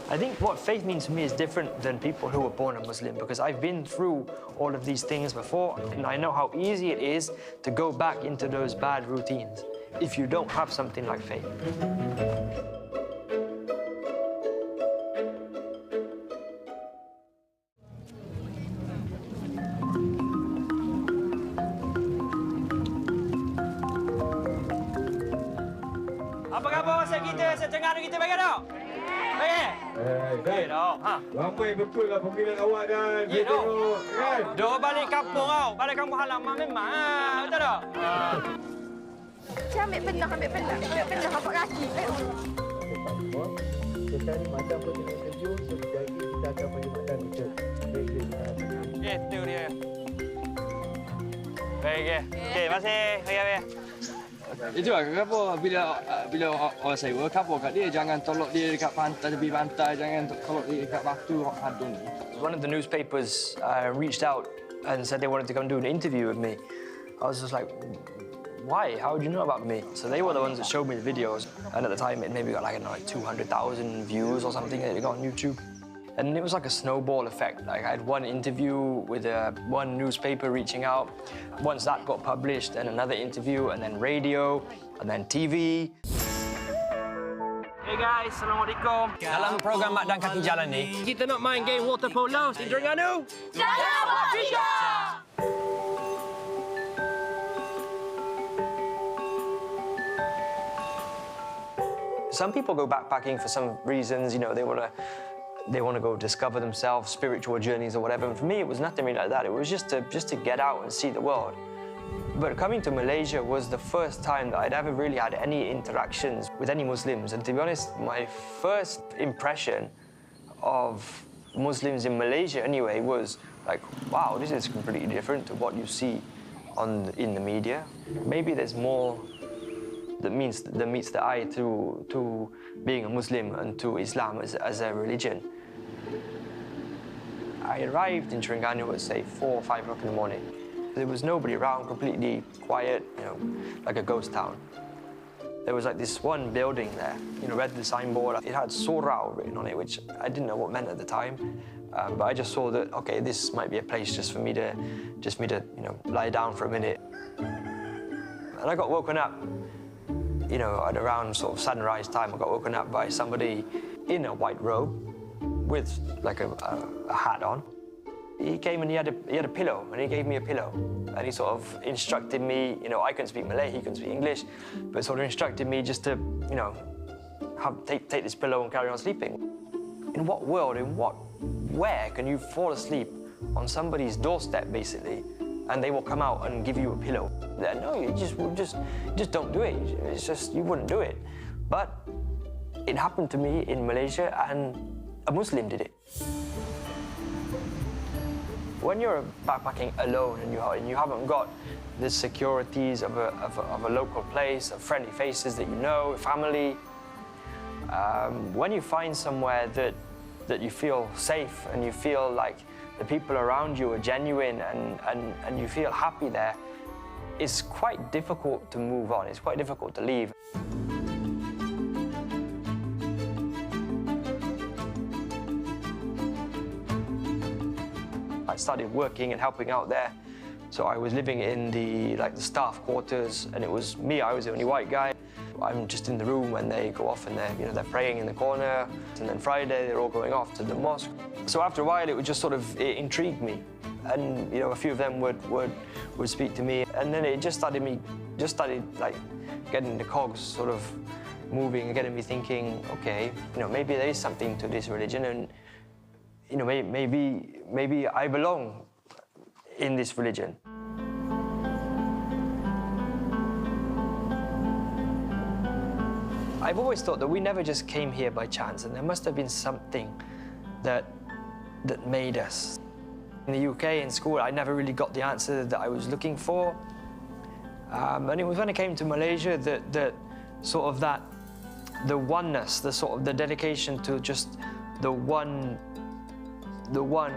I think what faith means to me is different than people who were born a Muslim, because I've been through all of these things before, and I know how easy it is to go back into those bad routines if you don't have something like faith. Apa khabar masa kita setengah kita bagi tak? Baik tau. Ramai betul lah pemilihan awak dan Ya tau. kan? Dua balik kampung tau. Balik kampung halaman memang. Betul tak? Saya ambil penuh, bapak kaki. Sekarang ni macam pun dengan interview, sekejap lagi kita akan perkhidmatan untuk Itu dia. Baik, okey. Okey, terima kasih. Okey. Itu lah kenapa bila orang sewa, kenapa kat dia jangan tolak dia dekat pantai, tepi pantai, jangan tolak dia dekat batu hantu ni. One of the newspapers reached out and said they wanted to come do an interview with me. I was just like, why? How would you know about me? So they were the ones that showed me the videos. And at the time, it maybe got like, I don't know, like 200,000 views or something that it got on YouTube. And it was like a snowball effect. Like I had one interview with one newspaper reaching out. Once that got published, then another interview, and then radio, and then TV. Hey guys, Assalamualaikum. Dalam program Mak dan Kaki Jalan ni, kita nak main game water polo di Terengganu. Jangan buat fisya! Some people go backpacking for some reasons, you know, they want to go discover themselves, spiritual journeys or whatever. And for me, it was nothing really like that. It was just to get out and see the world. But coming to Malaysia was the first time that I'd ever really had any interactions with any Muslims. And to be honest, my first impression of Muslims in Malaysia anyway was like, wow, this is completely different to what you see in the media. Maybe there's more that meets the eye to being a Muslim and to Islam as a religion. I arrived in Terengganu at, say, 4 or 5 o'clock in the morning. There was nobody around, completely quiet, you know, like a ghost town. There was like this one building there, you know, read the signboard. It had Surau written on it, which I didn't know what meant at the time. But I just saw that, okay, this might be a place just for me to, you know, lie down for a minute. And I got woken up, you know, at around sort of sunrise time. I got woken up by somebody in a white robe with like a hat on. He came and he had a pillow, and he gave me a pillow, and he sort of instructed me. You know, I couldn't speak Malay, he couldn't speak English, but sort of instructed me just to, you know, take this pillow and carry on sleeping. In what world, where can you fall asleep on somebody's doorstep, basically, and they will come out and give you a pillow? No, you just don't do it. It's just, you wouldn't do it. But it happened to me in Malaysia, and a Muslim did it. When you're backpacking alone and you haven't got the securities of a local place, of friendly faces that you know, family, when you find somewhere that you feel safe and you feel like the people around you are genuine and you feel happy there, it's quite difficult to move on. It's quite difficult to leave. I started working and helping out there. So I was living in the staff quarters, and it was me. I was the only white guy. I'm just in the room when they go off and they're praying in the corner. And then Friday they're all going off to the mosque. So after a while it would just it intrigued me, and you know, a few of them would speak to me, and then it just started like getting the cogs sort of moving and getting me thinking, okay, you know, maybe there is something to this religion, and you know, maybe I belong in this religion. I've always thought that we never just came here by chance, and there must have been something that made us. In the UK, in school, I never really got the answer that I was looking for. And it was when I came to Malaysia that the oneness, the dedication to just the one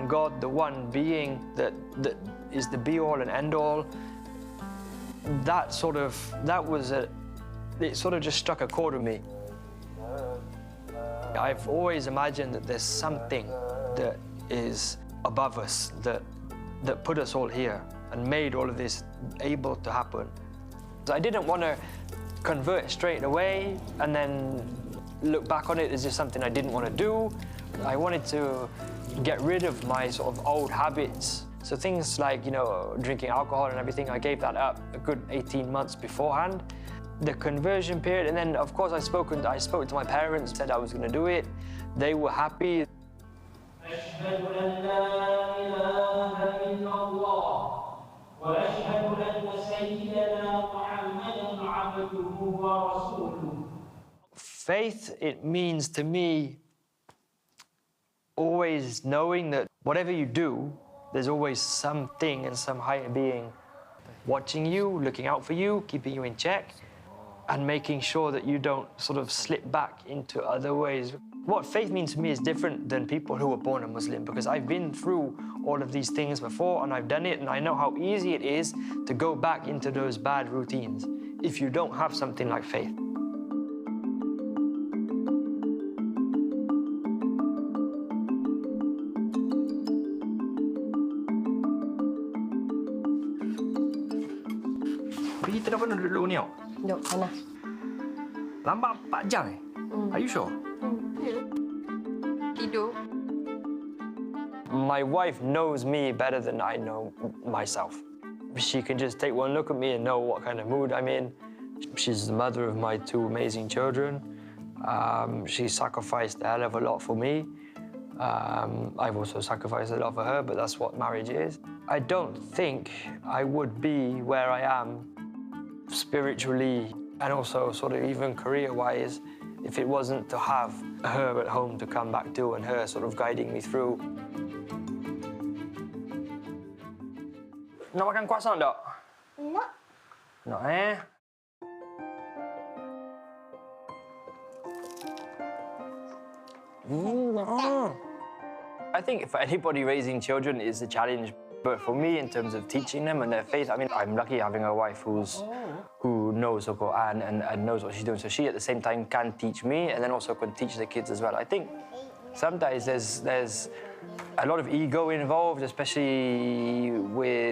God, the one being that is the be-all and end-all, it sort of just struck a chord with me. I've always imagined that there's something that is above us, that put us all here and made all of this able to happen. So I didn't want to convert straight away and then look back on it as just something I didn't want to do. I wanted to get rid of my sort of old habits. So things like, you know, drinking alcohol and everything, I gave that up a good 18 months beforehand. The conversion period, and then of course I spoke to my parents, said I was going to do it. They were happy. أشهد أن لا إله إلا الله وأشهد أن سيدنا محمدا عبده ورسوله. Faith, it means to me always knowing that whatever you do, there's always something and some higher being watching you, looking out for you, keeping you in check, and making sure that you don't sort of slip back into other ways. What faith means to me is different than people who were born a Muslim, because I've been through all of these things before and I've done it, and I know how easy it is to go back into those bad routines if you don't have something like faith. Kita dah pernah duduk ni tau? Duduk sana. Lambat 4 jam eh? Are you sure? Tidur. My wife knows me better than I know myself. She can just take one look at me and know what kind of mood I'm in. She's the mother of my 2 amazing children. She sacrificed a hell of a lot for me. I've also sacrificed a lot for her, but that's what marriage is. I don't think I would be where I am spiritually and also sort of even career-wise if it wasn't to have her at home to come back to and her sort of guiding me through. Nak makan croissant tak? Nak. Nak eh? I think for anybody raising children is a challenge, but for me in terms of teaching them and their faith, I mean, I'm lucky having a wife who knows the Quran and knows what she's doing. So she at the same time can teach me and then also can teach the kids as well. I think sometimes there's a lot of ego involved, especially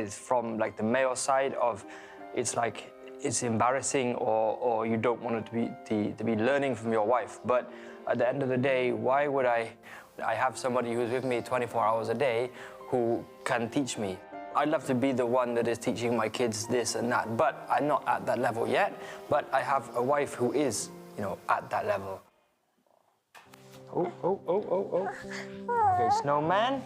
from like the male side of it's like it's embarrassing or you don't want it to be learning from your wife. But at the end of the day, why would I have somebody who's with me 24 hours a day who can teach me? I'd love to be the one that is teaching my kids this and that, but I'm not at that level yet. But I have a wife who is, you know, at that level. Oh. Okay, snowman.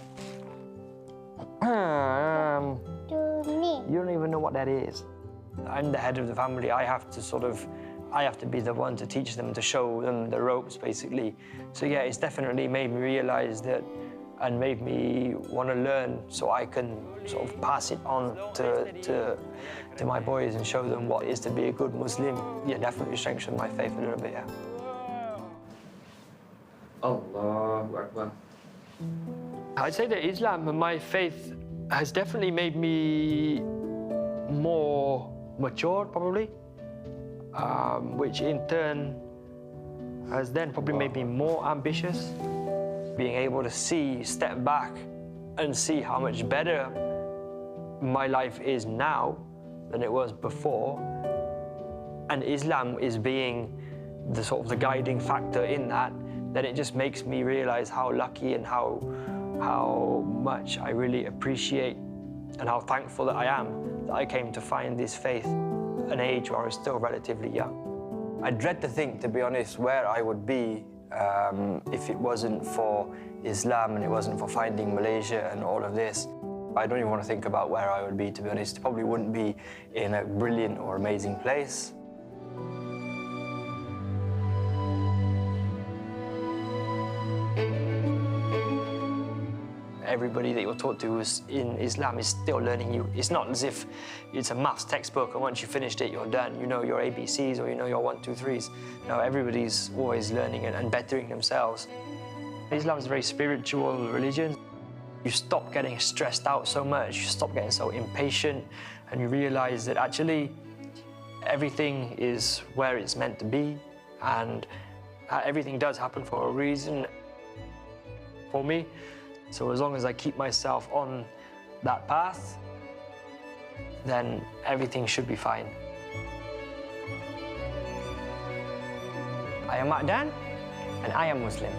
You don't even know what that is. I'm the head of the family. I have to be the one to teach them, to show them the ropes, basically. So yeah, it's definitely made me realize that and made me want to learn so I can sort of pass it on to my boys and show them what it is to be a good Muslim. Yeah, definitely strengthened my faith a little bit, yeah. Allahu Akbar. I'd say that Islam and my faith has definitely made me more mature, probably, which in turn has then probably made me more ambitious. Being able to step back and see how much better my life is now than it was before. And Islam is being the sort of the guiding factor in that, then it just makes me realize how lucky and how much I really appreciate and how thankful that I am that I came to find this faith at an age where I was still relatively young. I dread to think, to be honest, where I would be if it wasn't for Islam and it wasn't for finding Malaysia and all of this. I don't even want to think about where I would be, to be honest. Probably wouldn't be in a brilliant or amazing place. Everybody that you're taught to in Islam is still learning you. It's not as if it's a maths textbook and once you finished it, you're done. You know your ABCs or you know your 1, 2, 3s. No, everybody's always learning and bettering themselves. Islam is a very spiritual religion. You stop getting stressed out so much, you stop getting so impatient, and you realize that actually everything is where it's meant to be, and everything does happen for a reason for me. So as long as I keep myself on that path, then everything should be fine. I am Ma'dan, and I am Muslim.